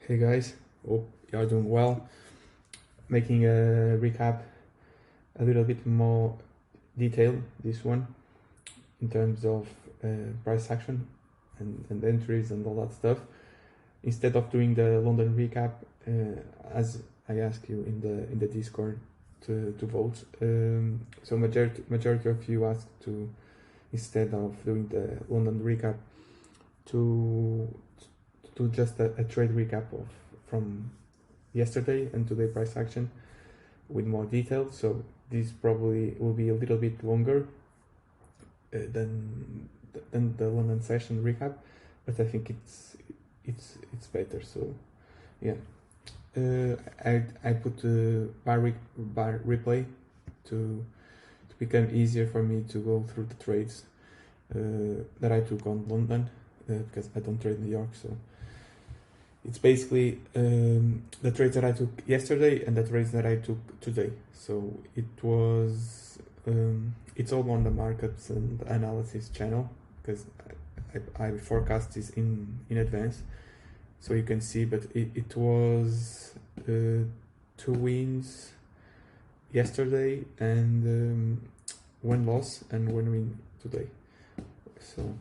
Hey guys, hope you are doing well. Making a recap a little bit more detailed, this one, in terms of price action and entries and all that stuff. Instead of doing the London recap, as I asked you in the Discord to vote, so majority of you asked to, instead of doing the London recap, to do just a trade recap of from yesterday and today price action with more detail. So this probably will be a little bit longer than the London session recap, but I think it's better. So yeah, I put bar replay to become easier for me to go through the trades that I took on London because I don't trade New York. So it's basically the trades that I took yesterday and the trades that I took today. So it was it's all on the markets and analysis channel because I forecast this in advance, so you can see. But it was 2 wins yesterday and 1 loss and 1 win today. So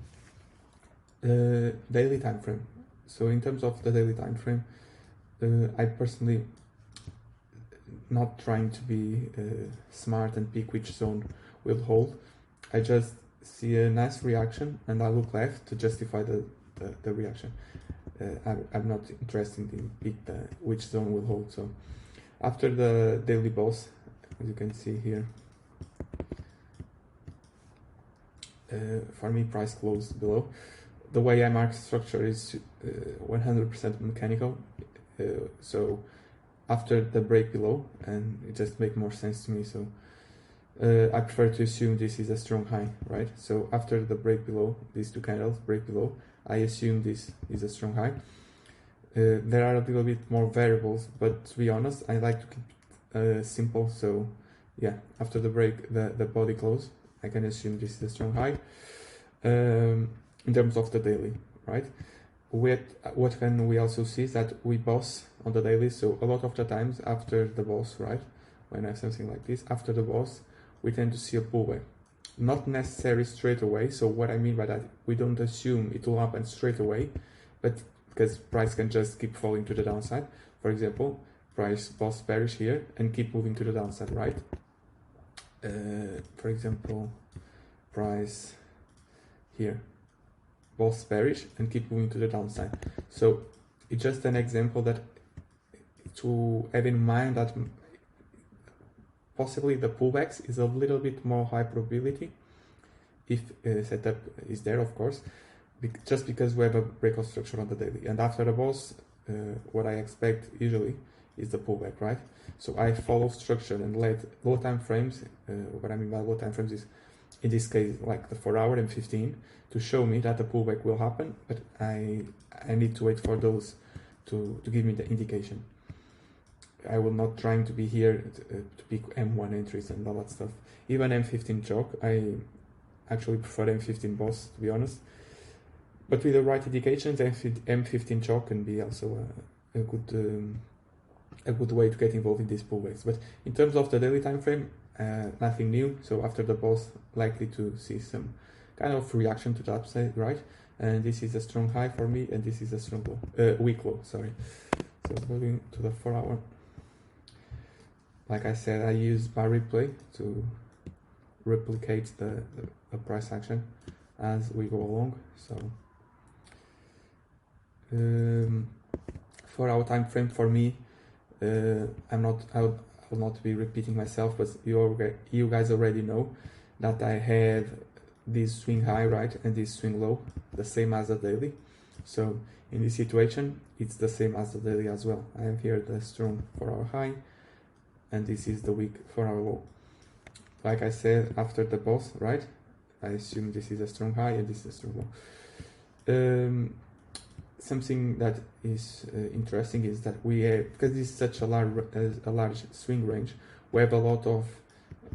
daily time frame. So in terms of the daily time frame, I personally not trying to be smart and pick which zone will hold. I just see a nice reaction and I look left to justify the reaction. I'm not interested in pick which zone will hold. So after the daily boss, as you can see here, for me price closed below. The way I mark structure is 100% mechanical, so after the break below, and it just makes more sense to me, so I prefer to assume this is a strong high, right? So after the break below, these 2 candles break below, I assume this is a strong high. There are a little bit more variables, but to be honest, I like to keep it simple. So yeah, after the break, the body close, I can assume this is a strong high. In terms of the daily, right? What can we also see is that we boss on the daily. So a lot of the times after the boss, right? When I have something like this, after the boss, we tend to see a pullback. Not necessarily straight away. So what I mean by that, we don't assume it will happen straight away, but because price can just keep falling to the downside. For example, price boss bearish here and keep moving to the downside, right? For example, price here, boss bearish and keep moving to the downside. So it's just an example that to have in mind that possibly the pullbacks is a little bit more high probability if setup is there, of course, just because we have a breakout structure on the daily. And after the boss, what I expect usually is the pullback, right? So I follow structure and let low time frames. What I mean by low time frames is, in this case, like the 4 hour and 15, to show me that the pullback will happen, but I need to wait for those to give me the indication. I will not trying to be here to pick M1 entries and all that stuff. Even M15 chalk, I actually prefer M15 boss, to be honest. But with the right indications, M15 chalk can be also a good way to get involved in these pullbacks. But in terms of the daily time frame, nothing new. So after the boss, likely to see some kind of reaction to the upside, right? And this is a strong high for me, and this is a strong low, weak low, sorry. So moving to the 4 hour. Like I said, I use bar replay to replicate the price action as we go along. So 4 hour time frame for me, I will not be repeating myself, but you guys already know that I have this swing high, right, and this swing low, the same as the daily. So in this situation, it's the same as the daily as well. I have here the strong 4 hour high, and this is the weak 4 hour low. Like I said, after the boss, right, I assume this is a strong high and this is a strong low. Something that is interesting is that we have, because this is such a large swing range, we have a lot of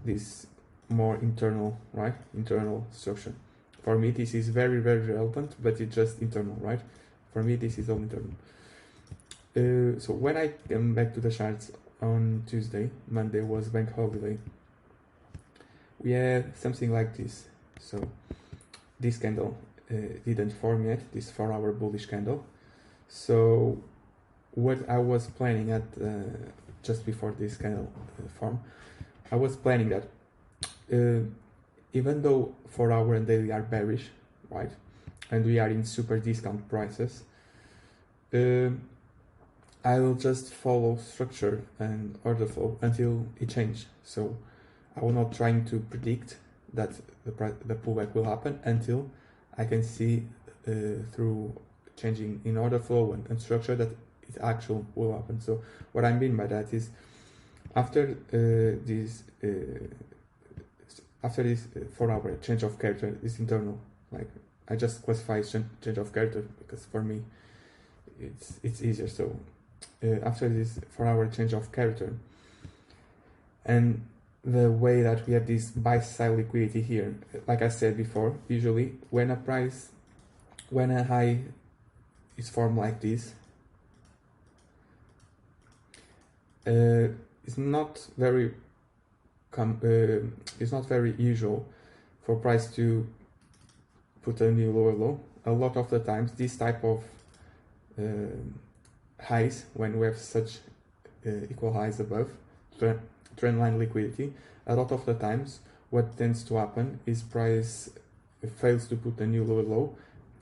this more internal, right, internal structure. For me, this is very, very relevant, but it's just internal, right? For me, this is all internal. So when I came back to the charts on Tuesday, Monday was bank holiday, we had something like this. So this candle didn't form yet, this 4-hour bullish candle. So what I was planning at just before this candle form, I was planning that even though 4-hour and daily are bearish, right, and we are in super discount prices, I will just follow structure and order flow until it changes. So I will not trying to predict that the pullback will happen until I can see through changing in order flow and structure that it actually will happen. So what I mean by that is after this 4-hour change of character is internal. Like I just classify change of character because for me it's easier. So after this 4-hour change of character and the way that we have this buy side liquidity here, like I said before, usually when a high is formed like this, it's not very usual for price to put a new lower low. A lot of the times this type of highs, when we have such equal highs above trend line liquidity, a lot of the times what tends to happen is price fails to put a new lower low,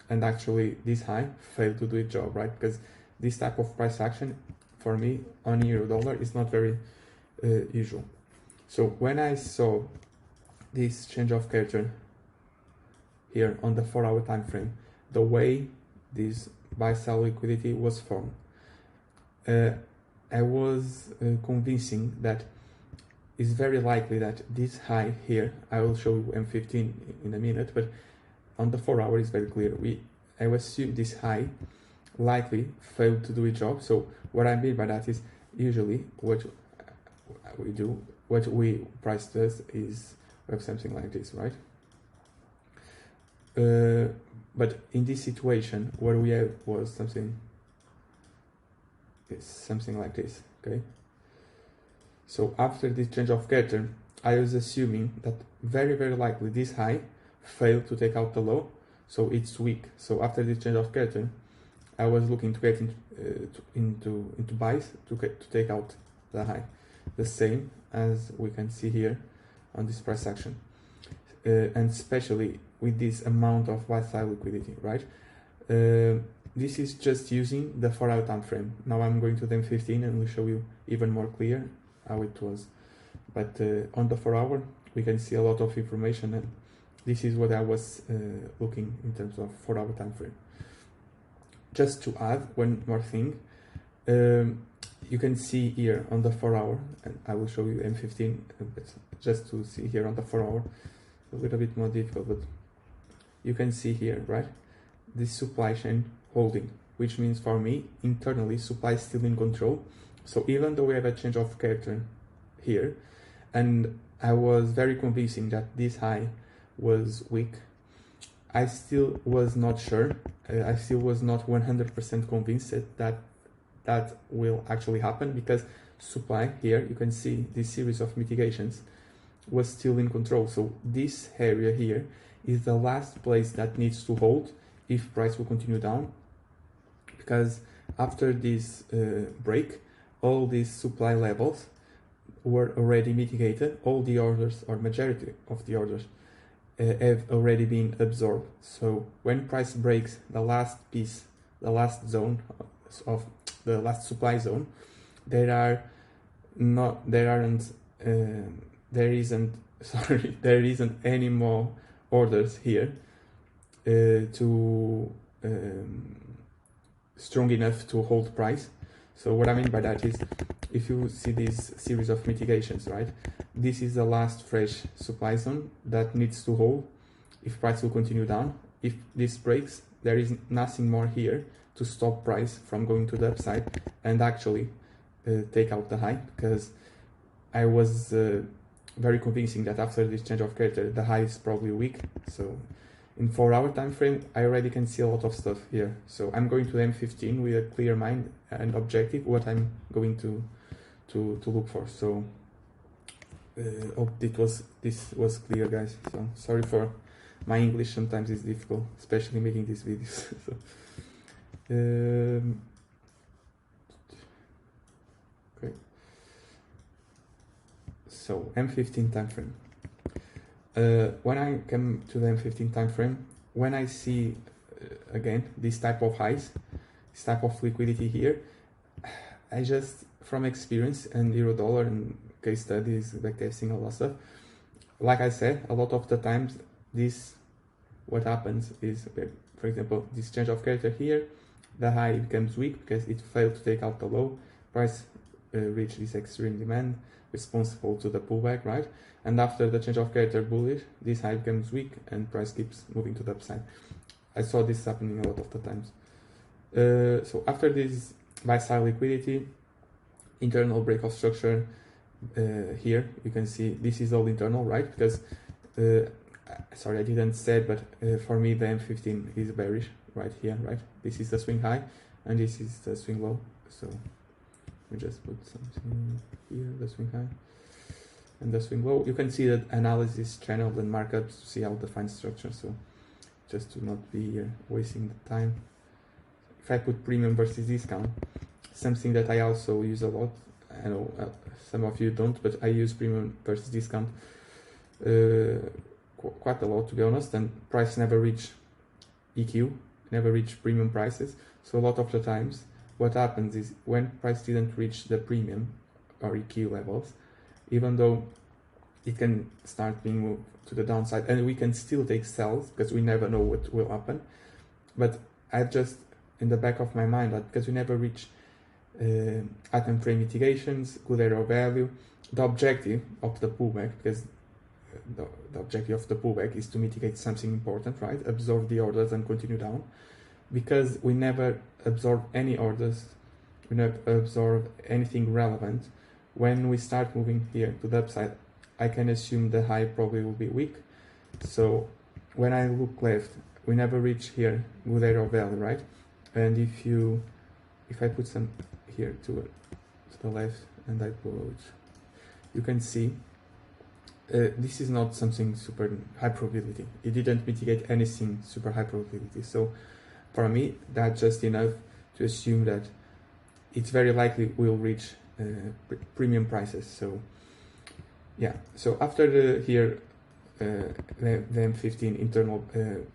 and actually this high failed to do its job, right? Because this type of price action for me on euro dollar is not very usual. So when I saw this change of character here on the 4-hour time frame, the way this buy sell liquidity was formed, I was convincing that it's very likely that this high here, I will show you M15 in a minute, but on the 4-hour is very clear. I assume this high likely failed to do its job. So what I mean by that is usually what we do, what we price does is we have something like this, right? But in this situation, what we have was something like this, okay? So after this change of character, I was assuming that very, very likely this high failed to take out the low, so it's weak. So after this change of character, I was looking to get into buys to take out the high, the same as we can see here on this price action, and especially with this amount of buy side liquidity, right? This is just using the 4-hour time frame. Now I'm going to the M15 and we'll show you even more clear how it was. But on the 4-hour, we can see a lot of information, and this is what I was looking in terms of 4-hour time frame. Just to add one more thing, you can see here on the 4-hour, and I will show you M15, but just to see here on the 4-hour, a little bit more difficult, but you can see here, right? This supply chain holding, which means for me, internally, supply is still in control. So even though we have a change of character here, and I was very convincing that this high was weak, I still was not sure. I still was not 100% convinced that will actually happen, because supply here, you can see this series of mitigations was still in control. So this area here is the last place that needs to hold if price will continue down, because after this break, all these supply levels were already mitigated. All the orders, or majority of the orders, have already been absorbed. So when price breaks the last piece, the last zone of the last supply zone, there isn't any more orders here strong enough to hold price. So what I mean by that is, if you see this series of mitigations, right, this is the last fresh supply zone that needs to hold if price will continue down. If this breaks, there is nothing more here to stop price from going to the upside and actually take out the high, because I was very convincing that after this change of character, the high is probably weak. So In 4-hour time frame, I already can see a lot of stuff here. So I'm going to the M15 with a clear mind and objective what I'm going to look for. So hope this was clear, guys. So sorry for my English, sometimes it's difficult, especially making these videos. So, okay. So M15 time frame. When I come to the M15 time frame, when I see again this type of highs, this type of liquidity here, I just, from experience and Eurodollar and case studies, backtesting, all that stuff, like I said, a lot of the times what happens is, for example, this change of character here, the high becomes weak because it failed to take out the low, price reached this extreme demand responsible to the pullback, right? And after the change of character bullish, this high becomes weak and price keeps moving to the upside. I saw this happening a lot of the times. So after this buy side liquidity, internal breakout structure, here you can see this is all internal, right? Because sorry, I didn't say it, but for me the M15 is bearish right here, right? This is the swing high and this is the swing low. So we just put something here, the swing high and the swing low. You can see that analysis, channel and markups to see how defined structure. So just to not be here wasting the time. If I put premium versus discount, something that I also use a lot, I know some of you don't, but I use premium versus discount quite a lot, to be honest, and price never reach EQ, never reach premium prices. So a lot of the times what happens is when price didn't reach the premium or EQ levels, even though it can start being moved to the downside and we can still take sells because we never know what will happen, but I just in the back of my mind that because we never reach item frame mitigations, good error value, the objective of the pullback, because the objective of the pullback is to mitigate something important, right? Absorb the orders and continue down. Because we never absorb any orders, we never absorb anything relevant, when we start moving here to the upside, I can assume the high probably will be weak. So when I look left, we never reach here good error value, right? And if I put some here to the left and I put, you can see this is not something super high probability. It didn't mitigate anything super high probability. So for me, that's just enough to assume that it's very likely we'll reach premium prices. So yeah, so after the M15 internal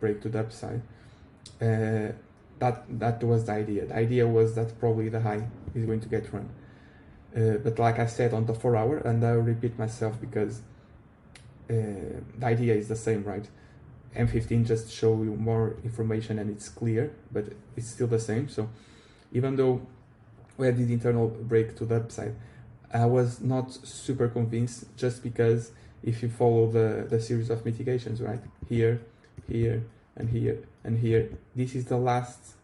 break to the upside, that was the idea. The idea was that probably the high is going to get run. But like I said on the 4-hour, and I'll repeat myself because the idea is the same, right? M15 just show you more information and it's clear, but it's still the same. So even though we had the internal break to the upside, I was not super convinced, just because if you follow the series of mitigations, right? Here, here, and here, and here, this is the last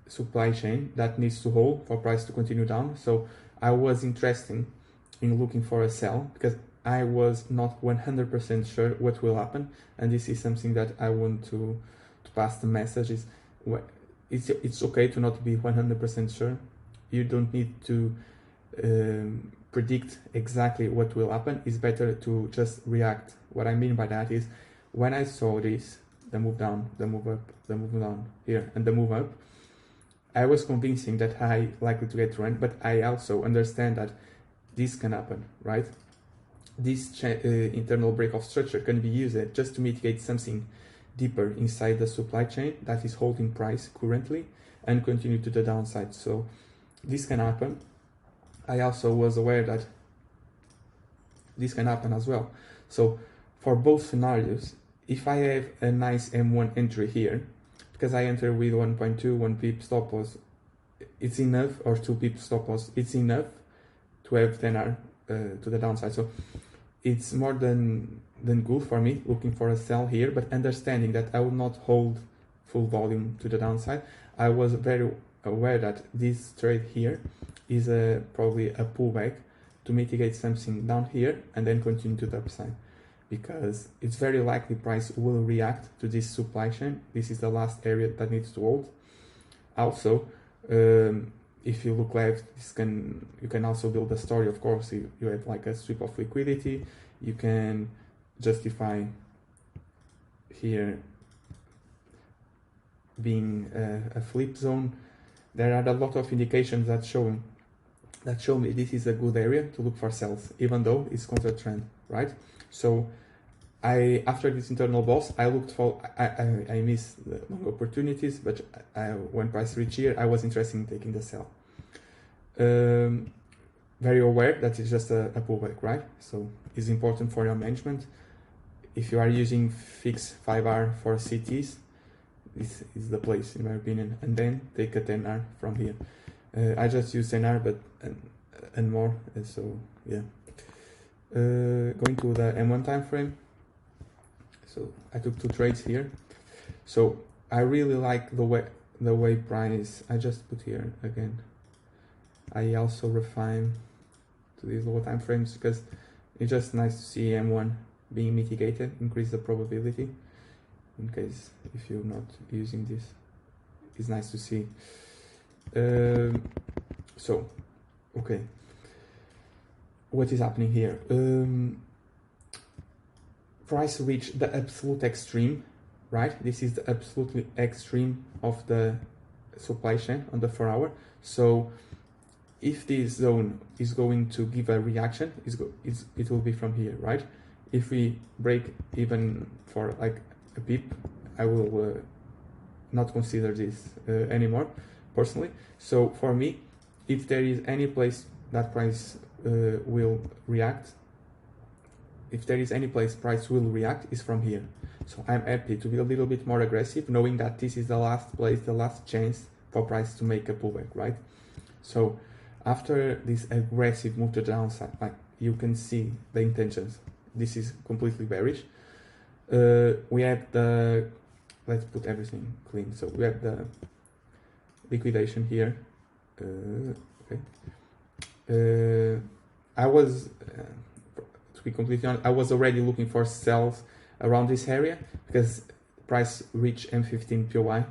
supply chain that needs to hold for price to continue down. So I was interested in looking for a sell because I was not 100% sure what will happen, and this is something that I want to pass the message is it's okay to not be 100% sure. You don't need to predict exactly what will happen. It's better to just react. What I mean by that is when I saw this, the move down, the move up, the move down here, and the move up, I was convincing that high likely to get run, but I also understand that this can happen, right? This internal break-off structure can be used just to mitigate something deeper inside the supply chain that is holding price currently and continue to the downside. So this can happen. I also was aware that this can happen as well. So for both scenarios, if I have a nice M1 entry here, because I enter with 1.2, 1 pip stop loss, it's enough, or 2 pip stop loss, it's enough to have 10R to the downside. So it's more than good for me looking for a sell here, but understanding that I will not hold full volume to the downside. I was very aware that this trade here is probably a pullback to mitigate something down here and then continue to the upside. because it's very likely price will react to this supply chain. This is the last area that needs to hold. Also, if you look left, you can also build a story. Of course, you have like a sweep of liquidity. You can justify here being a flip zone. There are a lot of indications that show me this is a good area to look for sells, even though it's counter trend, right? So after this internal boss, I looked for, I missed the long opportunities, but when price reached here, I was interested in taking the sell. Very aware that it's just a pullback, right? So it's important for your management. If you are using fixed 5R for CTs, this is the place, in my opinion, and then take a 10R from here. I just use 10R, but and more, so yeah. Going to the M1 time frame. So I took 2 trades here. So I really like the way price. I just put here again. I also refine to these lower time frames because it's just nice to see M1 being mitigated, increase the probability. In case if you're not using this, it's nice to see. So, okay, what is happening here? Price reached the absolute extreme, right? This is the absolutely extreme of the supply chain on the 4 hour. So if this zone is going to give a reaction, it will be from here, right? If we break even for like a pip, I will not consider this anymore, personally. So for me, if there is any place that price will react, if there is any place price will react, is from here. So I'm happy to be a little bit more aggressive, knowing that this is the last place, the last chance for price to make a pullback, right? So after this aggressive move to the downside, like you can see the intentions, this is completely bearish. We have the, let's put everything clean. So we have the liquidation here. Okay. I was, to be completely honest, I was already looking for sells around this area because price reached M15 POI.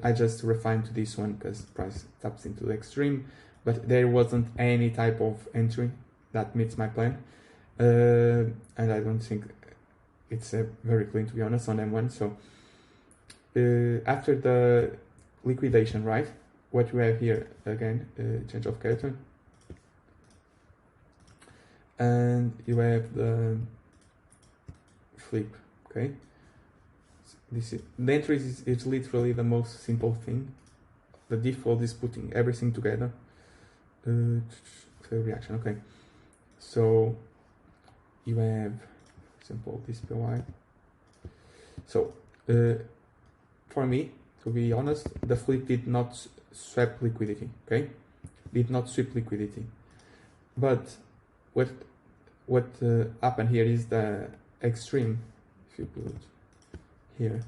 I just refined to this one because price taps into the extreme, but there wasn't any type of entry that meets my plan. And I don't think it's very clean, to be honest, on M1. So after the liquidation, right, what we have here again, change of character, and you have the flip. Okay, this is the entry is literally the most simple thing. The default is putting everything together. Reaction. Okay, so you have, for example, this POI. So for me, to be honest, the flip did not swap liquidity. Okay, did not sweep liquidity. But what happened here is the extreme. If you put here,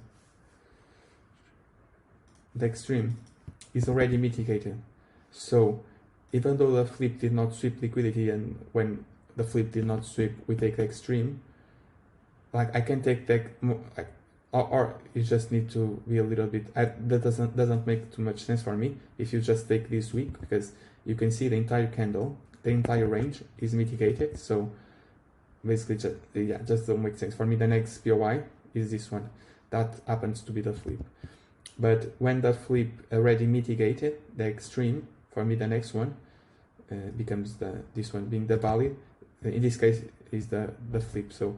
the extreme is already mitigated. So even though the flip did not sweep liquidity, and when the flip did not sweep, we take the extreme. Like I can take that, or you just need to be a little bit. That doesn't make too much sense for me. If you just take this week, because you can see the entire candle, the entire range is mitigated. So basically, just don't make sense for me. The next POI is this one. That happens to be the flip. But when the flip already mitigated the extreme, for me the next one becomes this one being the valid. In this case is the flip. So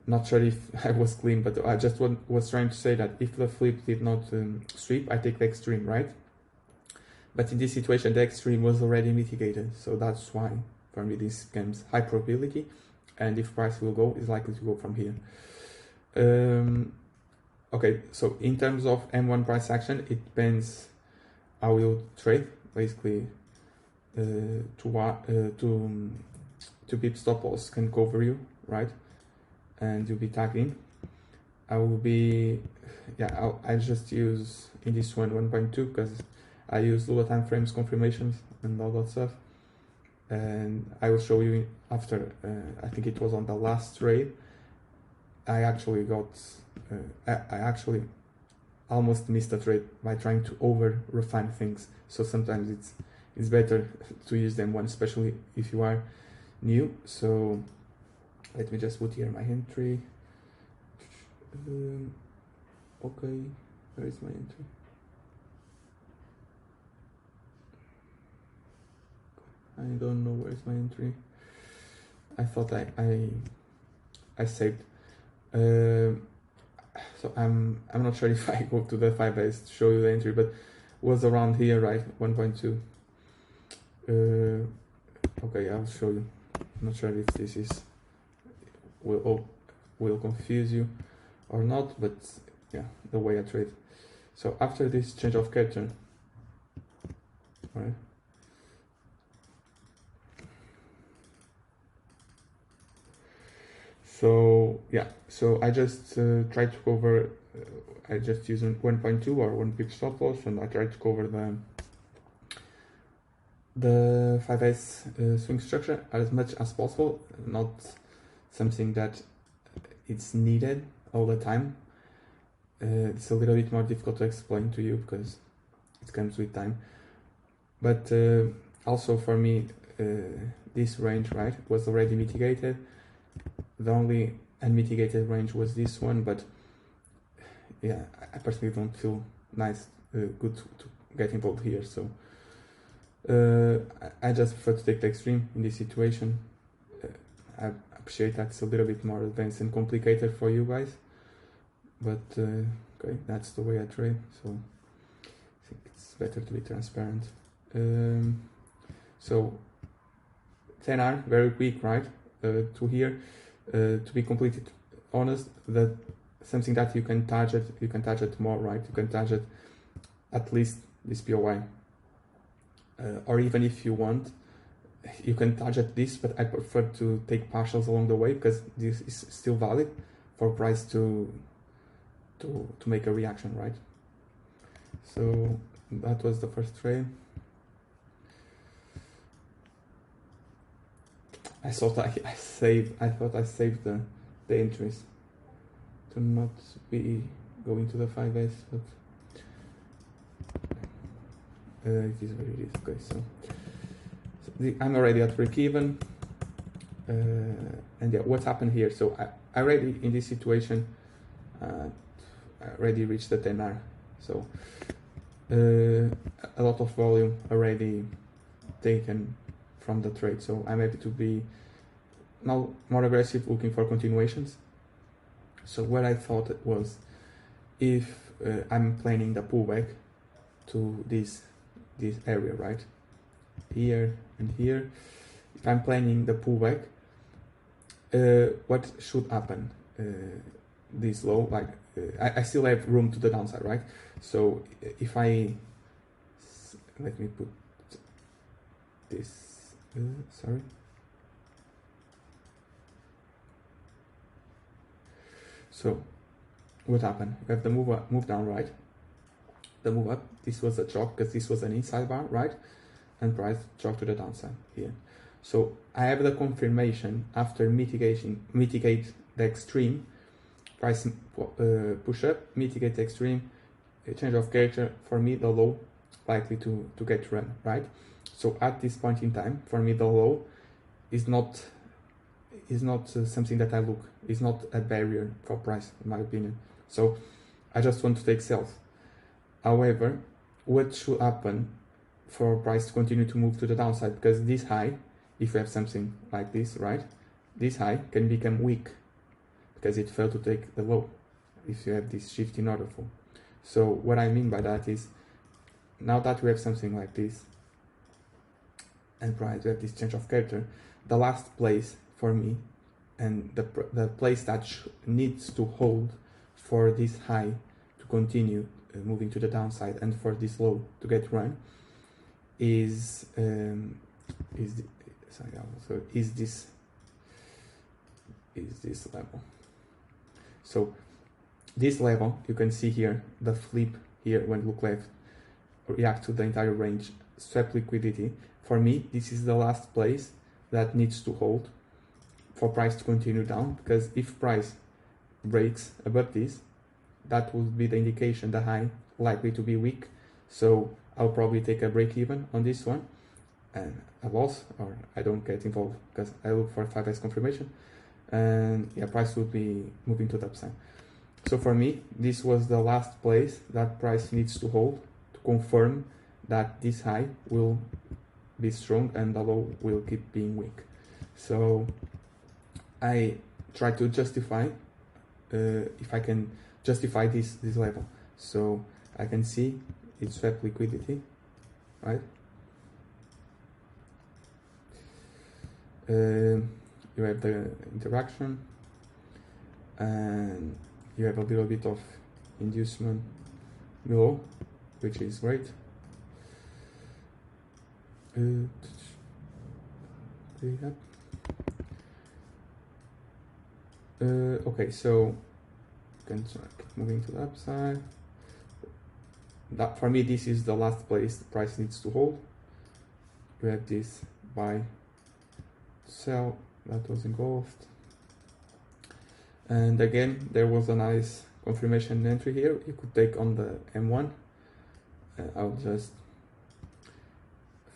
not sure if I was clean, but I just was trying to say that if the flip did not sweep, I take the extreme, right? But in this situation, the extreme was already mitigated. So that's why for me this becomes high probability, and if price will go, is likely to go from here. Okay, so in terms of M1 price action, it depends how you trade. Basically, two pip stop loss can cover you, right? And you'll be tagging. I will be, I just use in this one 1.2 because I use lower time frames confirmations and all that stuff. And I will show you after. I think it was on the last trade. I actually got I actually almost missed a trade by trying to over refine things. So sometimes it's better to use them one, especially if you are new. So let me just put here my entry. Okay, where is my entry? I don't know where's my entry. I thought I saved. So I'm not sure if I go to the 5 days to show you the entry, but was around here, right? 1.2. Okay, I'll show you. I'm not sure if this is will confuse you or not, but yeah, the way I trade. So after this change of character, right? So yeah, so I just tried to cover. I just used 1.2 or 1 pip stop loss, and I tried to cover the 5S swing structure as much as possible. Not something that it's needed all the time. It's a little bit more difficult to explain to you because it comes with time. But also for me, this range, right, was already mitigated. The only unmitigated range was this one, but yeah, I personally don't feel good to get involved here. So I just prefer to take the extreme in this situation. I appreciate that it's a little bit more advanced and complicated for you guys, but okay, that's the way I trade. So I think it's better to be transparent. So 10R, very quick, right? To here. To be completely honest, that something that you can target more, right? You can target at least this POI, or even if you want, you can target this, but I prefer to take partials along the way because this is still valid for price to make a reaction, right? So that was the first trade. I thought I saved the entries to not be going to the 5S, but it is what it is. Okay, so I'm already at break even, and yeah, what happened here? So I already in this situation, I already reached the 10R, so a lot of volume already taken from the trade, so I'm happy to be now more aggressive, looking for continuations. So what I thought was, if I'm planning the pullback to this area, right here and here, if I'm planning the pullback, what should happen? This low, like I still have room to the downside, right? So if let me put this. Sorry. So what happened? We have the move down, right? The move up. This was a chalk because this was an inside bar, right? And price chalk to the downside here. So I have the confirmation after mitigate the extreme. Price push up, mitigate the extreme, change of character. For me, the low likely to get run, right? So at this point in time, for me, the low is not something that I look. It's not a barrier for price, in my opinion. So I just want to take sales. However, what should happen for price to continue to move to the downside? Because this high, if you have something like this, right, this high can become weak because it failed to take the low. If you have this shift in order flow. So what I mean by that is, now that we have something like this, and price to have this change of character, the last place for me, and the place that needs to hold for this high to continue moving to the downside and for this low to get run is this level. So this level, you can see here the flip here when look left react to the entire range, swap liquidity. For me, this is the last place that needs to hold for price to continue down, because if price breaks above this, that would be the indication the high likely to be weak. So I'll probably take a break even on this one and a loss, or I don't get involved because I look for 5S confirmation, and yeah, price would be moving to the upside. So for me, this was the last place that price needs to hold to confirm that this high will be strong and the low will keep being weak. So I try to justify if I can justify this level. So I can see it swept liquidity, right? You have the interaction, and you have a little bit of inducement below, which is great. Okay, so you can keep moving to the upside. That, for me, this is the last place the price needs to hold. You have this buy, sell, that was engulfed. And again, there was a nice confirmation entry here. You could take on the M1. I'll just,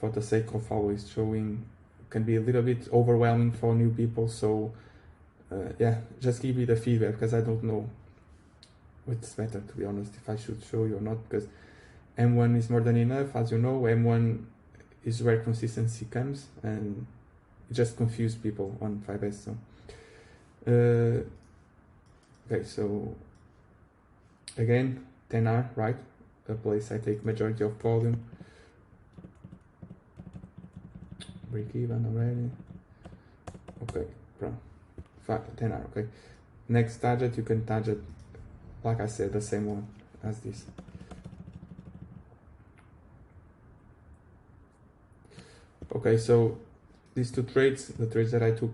for the sake of always showing, can be a little bit overwhelming for new people. So yeah, just give me the feedback, because I don't know what's better, to be honest, if I should show you or not, because M1 is more than enough. As you know, M1 is where consistency comes, and it just confused people on 5S. So okay, so again, 10R, right? A place I take majority of volume. Break even already. Okay, 10R, okay. Next target, you can target, like I said, the same one as this. Okay, so these two trades, the trades that I took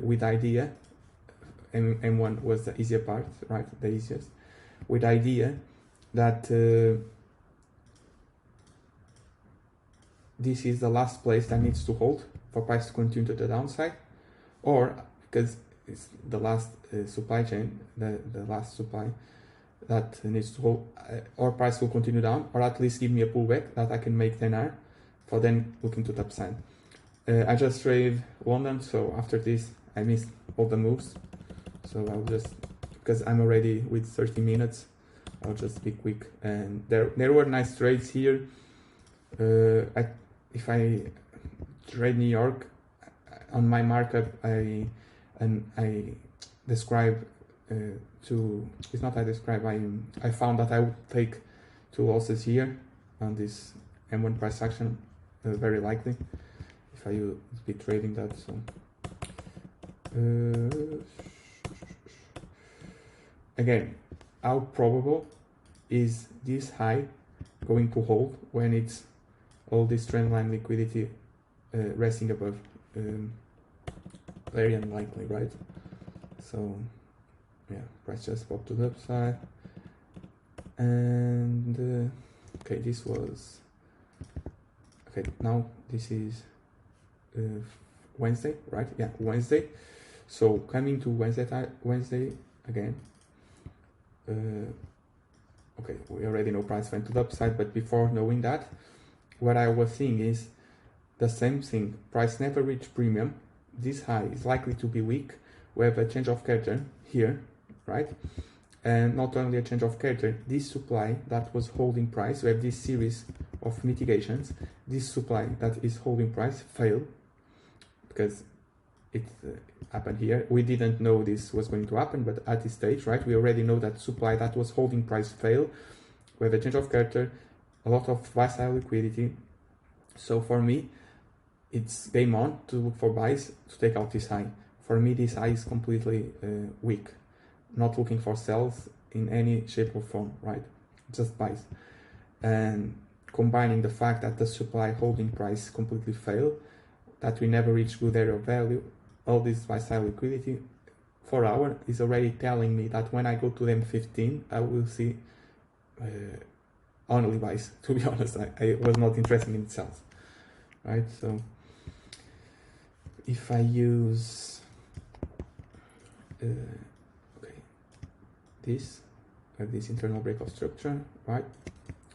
with idea, M1 was the easier part, right? The easiest. With idea that this is the last place that needs to hold for price to continue to the downside, or because it's the last supply chain, the last supply that needs to hold, or price will continue down, or at least give me a pullback that I can make 10R for then looking to the upside. I just traded London, so after this I missed all the moves. So I'll just, because I'm already with 30 minutes, I'll just be quick. And there were nice trades here. If I trade New York, on my markup, I describe it's not I describe, I found that I would take 2 losses here on this M1 price action, very likely, if I would be trading that. So again, how probable is this high going to hold when it's all this trendline liquidity resting above? Very unlikely, right? So yeah, price just popped to the upside, and okay, this was okay. Now this is Wednesday, right? Yeah, Wednesday. So coming to Wednesday again. Okay, we already know price went to the upside, but before knowing that, what I was seeing is the same thing. Price never reached premium. This high is likely to be weak. We have a change of character here, right? And not only a change of character, this supply that was holding price, we have this series of mitigations. This supply that is holding price failed because it happened here. We didn't know this was going to happen, but at this stage, right, we already know that supply that was holding price failed. We have a change of character, a lot of volatile liquidity. So for me, it's game on to look for buys to take out this high. For me, this high is completely weak. Not looking for sells in any shape or form, right? Just buys. And combining the fact that the supply holding price completely failed, that we never reached good area of value, all this volatile liquidity, 4 hour is already telling me that when I go to the M15, I will see only buys. To be honest, I was not interested in sells, right? So if I use okay, this internal breakout structure, right?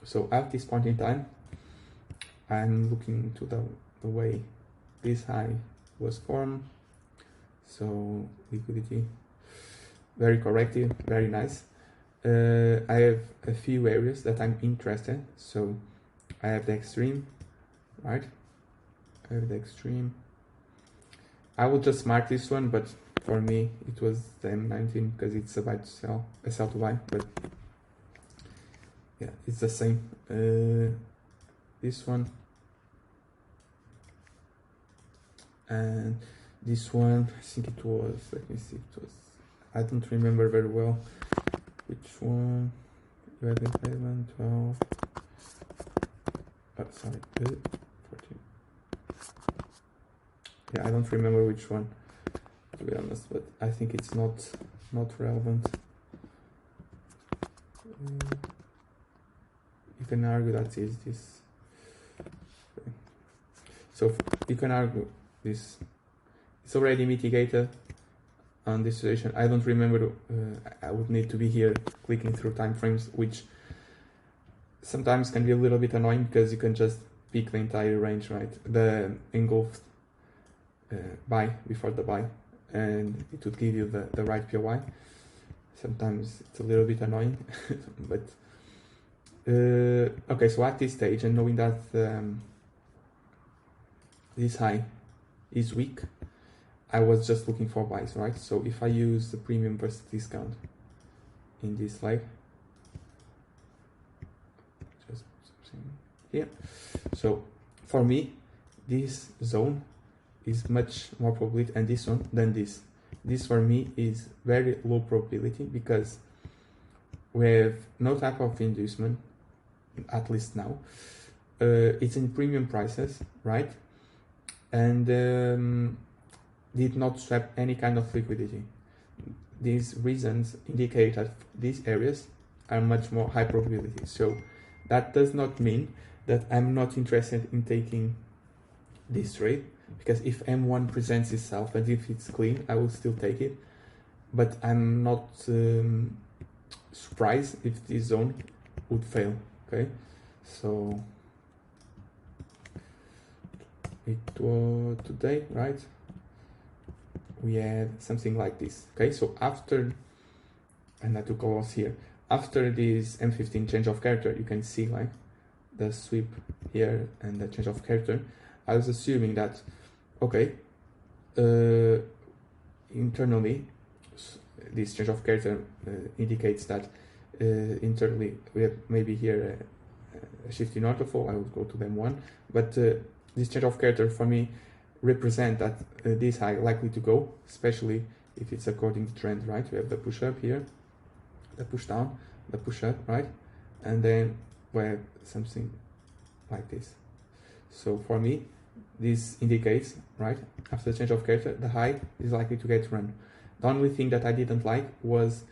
So at this point in time, I'm looking to the way this high was formed. So liquidity, very corrective, very nice. I have a few areas that I'm interested. So I have the extreme, right? I have the extreme. I would just mark this one, but for me it was the M19 because it's a buy to sell, a sell to buy. But yeah, it's the same. This one and this one, I think it was, let me see, it was, I don't remember very well which one. 11, 12, sorry, 14. Yeah, I don't remember which one, to be honest, but I think it's not relevant. You can argue that is this. Okay. So you can argue this. It's already mitigated on this situation. I don't remember. I would need to be here clicking through time frames, which sometimes can be a little bit annoying because you can just pick the entire range, right? The engulfed buy before the buy, and it would give you the right POI. Sometimes it's a little bit annoying, but okay. So at this stage, and knowing that this high is weak, I was just looking for buys, right? So if I use the premium versus discount in this leg, just something here. So for me, this zone is much more probability, and this one than this. This for me is very low probability because we have no type of inducement, at least now. It's in premium prices, right? And did not swap any kind of liquidity. These reasons indicate that these areas are much more high probability. So that does not mean that I'm not interested in taking this trade, because if M1 presents itself and if it's clean, I will still take it. But I'm not surprised if this zone would fail. Okay, so it was today, right? We had something like this. Okay, so after, and I took a loss here, after this M15 change of character, you can see like the sweep here and the change of character. I was assuming that, okay, internally this change of character indicates that internally we have maybe here a shift in waterfall. I would go to them one, but this change of character for me represent that this high likely to go, especially if it's according to trend, right? We have the push up here, the push down, the push up, right? And then we have something like this. So for me, this indicates, right, after the change of character, the high is likely to get run. The only thing that I didn't like was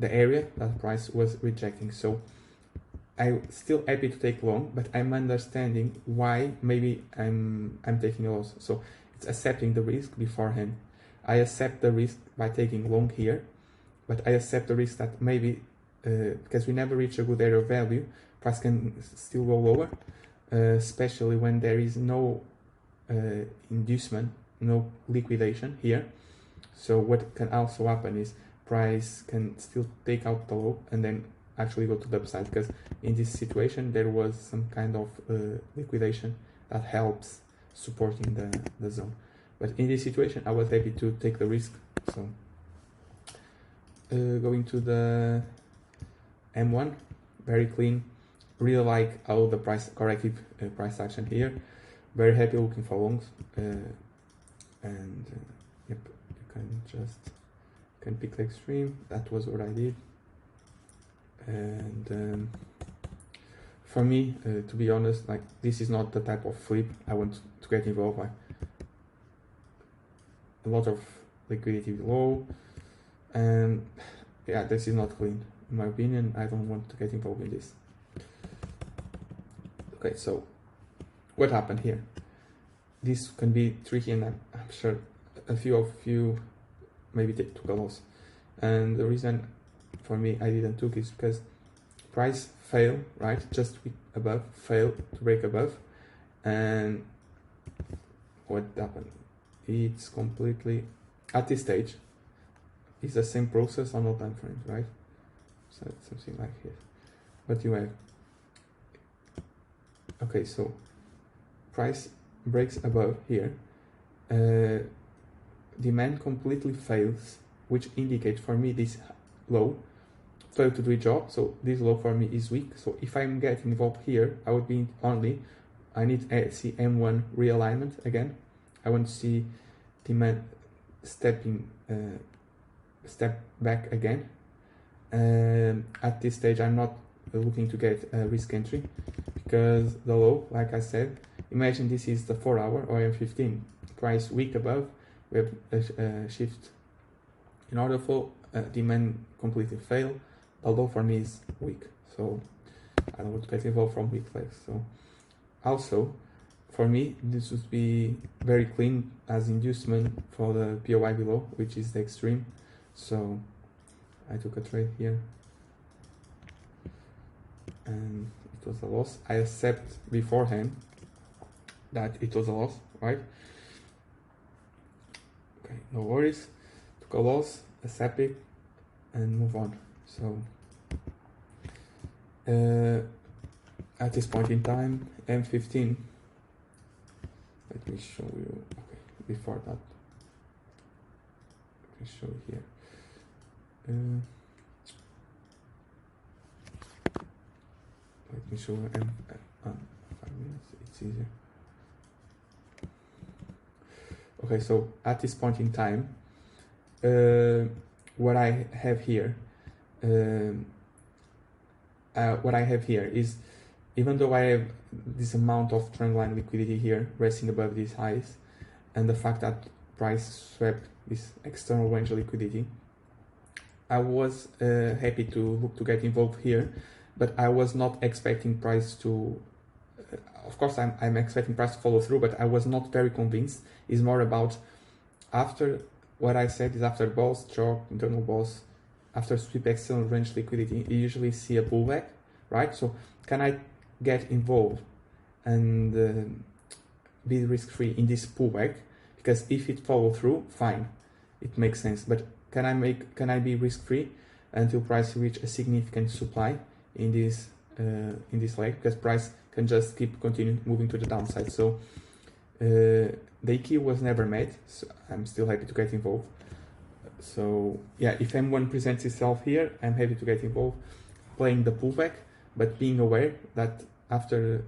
the area that the price was rejecting. So I'm still happy to take long, but I'm understanding why maybe I'm taking a loss. So it's accepting the risk beforehand. I accept the risk by taking long here, but I accept the risk that maybe because we never reach a good area of value, price can still go lower, especially when there is no inducement, no liquidation here. So what can also happen is price can still take out the low and then actually go to the upside, because in this situation there was some kind of liquidation that helps supporting the zone. But in this situation I was happy to take the risk. So going to the M1, very clean, really like how the price corrective price action here, very happy, looking for longs, and yep, you can pick the extreme. That was what I did. And for me, to be honest, like this is not the type of flip I want to get involved with. A lot of liquidity below, and yeah, this is not clean in my opinion. I don't want to get involved in this. Okay, so what happened here? This can be tricky, and I'm sure a few of you maybe took a loss. And the reason for me I didn't took is because price fail, right, just above, fail to break above, and what happened? It's completely at this stage. It's the same process on all time frames, right? So something like here. What you have? Okay, so price breaks above here. Demand completely fails, which indicates for me this low failed to do its job. So this low for me is weak. So if I'm getting involved here, I would be only. I need to see M1 realignment again. I want to see demand step back again. At this stage, I'm not looking to get a risk entry because the low, like I said, imagine this is the 4 hour or M15 price weak above. We have a shift in order for demand completely fail. The low for me is weak, so I don't want to get involved from weak legs. So also, for me, this would be very clean as inducement for the POI below, which is the extreme. So I took a trade here, and it was a loss. I accept beforehand that it was a loss, right? Okay, no worries. Took a loss, accept it, and move on. So at this point in time, M15. Let me show you. Okay, before that, let me show you here. Let me show you 5 minutes. It's easier. Okay, so at this point in time, what I have here is, even though I have this amount of trendline liquidity here resting above these highs, and the fact that price swept this external range liquidity, I was happy to look to get involved here, but I was not expecting price to. Of course, I'm expecting price to follow through, but I was not very convinced. It's more about after what I said is after balls, chalk, internal balls, after sweep external range liquidity, you usually see a pullback, right? So can I get involved and be risk-free in this pullback? Because if it follow through, fine, it makes sense. But can I be risk-free until price reach a significant supply in this leg? Because price can just continue moving to the downside. So the EQ was never met, so I'm still happy to get involved. So yeah, if M1 presents itself here, I'm happy to get involved, playing the pullback, but being aware that after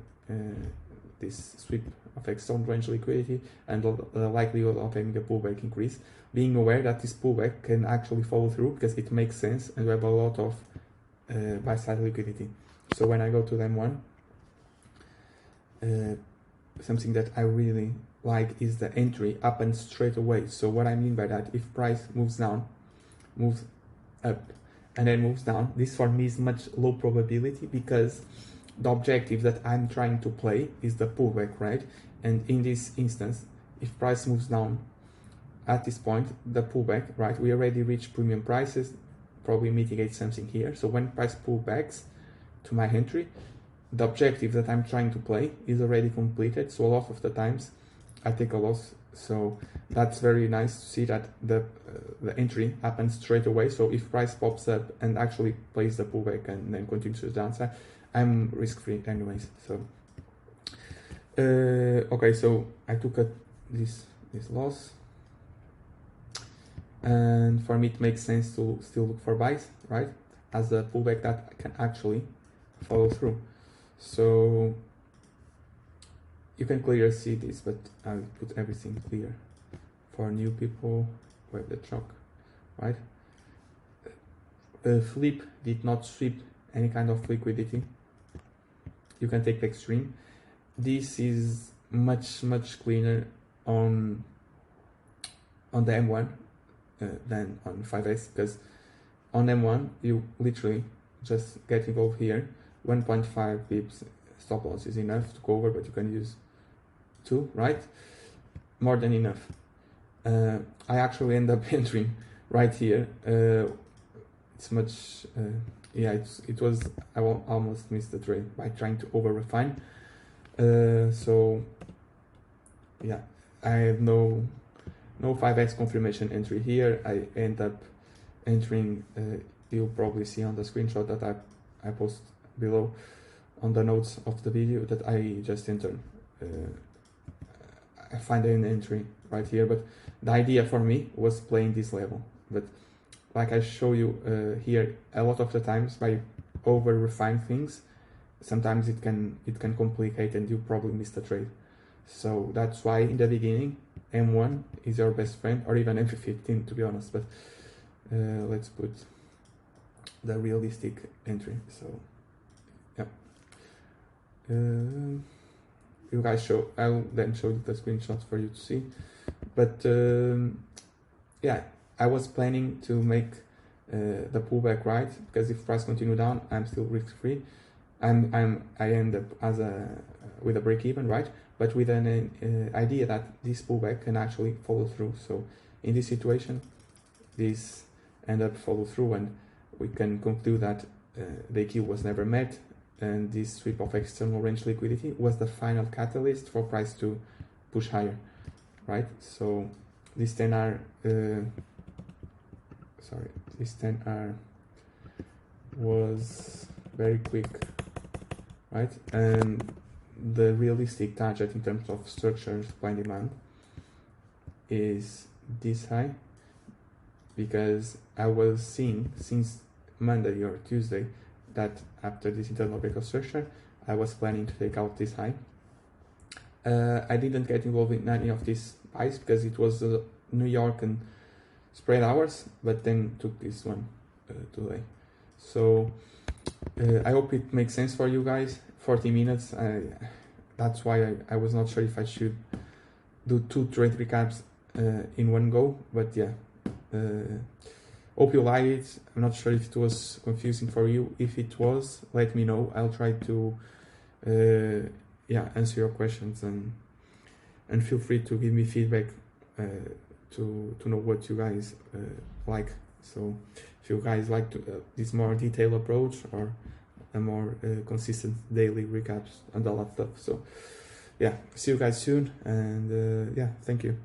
this sweep of external range liquidity and the likelihood of having a pullback increase, being aware that this pullback can actually follow through because it makes sense and we have a lot of buy side liquidity. So when I go to M1, something that I really like is the entry up and straight away. So what I mean by that, if price moves down, moves up, and then moves down, this for me is much low probability because the objective that I'm trying to play is the pullback, right? And in this instance, if price moves down at this point, the pullback, right? We already reached premium prices, probably mitigate something here. So when price pullbacks to my entry, the objective that I'm trying to play is already completed. So a lot of the times I take a loss. So that's very nice to see that the entry happens straight away. So if price pops up and actually plays the pullback and then continues to the downside, I'm risk-free anyways. So okay, so I took this loss, and for me it makes sense to still look for buys, right, as a pullback that can actually follow through. So you can clearly see this, but I'll put everything clear for new people who have the chalk, right? Flip did not sweep any kind of liquidity. You can take the extreme. This is much cleaner on the M1 than on 5S, because on M1 you literally just get involved here. 1.5 pips stop loss is enough to cover, but you can use 2, right? More than enough. I actually end up entering right here. it's much yeah, it was, I almost missed the trade by trying to over refine. So yeah, I have no 5x confirmation entry here. I end up entering, you'll probably see on the screenshot that I post below on the notes of the video that I just entered. I find an entry right here, but the idea for me was playing this level. But like I show you here, a lot of the times by over refine things, sometimes it can complicate and you probably miss the trade. So that's why in the beginning M1 is your best friend, or even M15 to be honest. But let's put the realistic entry. So yeah, you guys I'll then show you the screenshots for you to see. But yeah, I was planning to make the pullback right, because if price continue down, I'm still risk free. I end up with a break even, right? But with an idea that this pullback can actually follow through. So in this situation, this end up follow through, and we can conclude that the EQ was never met, and this sweep of external range liquidity was the final catalyst for price to push higher, right? So this 10R, this 10R was very quick, right? And the realistic target in terms of structure, supply and demand is this high, because I was seeing since Monday or Tuesday that after this internal breakout structure, I was planning to take out this high. I didn't get involved in any of these buys because it was New York and spread hours, but then took this one today. So I hope it makes sense for you guys. 40 minutes, that's why I was not sure if I should do 2 trade recaps in one go, but yeah, hope you like it. I'm not sure if it was confusing for you. If it was, let me know. I'll try to yeah, answer your questions, and feel free to give me feedback to know what you guys like. So if you guys like this more detailed approach, or a more consistent daily recaps and all that stuff. So yeah, see you guys soon, and yeah, thank you.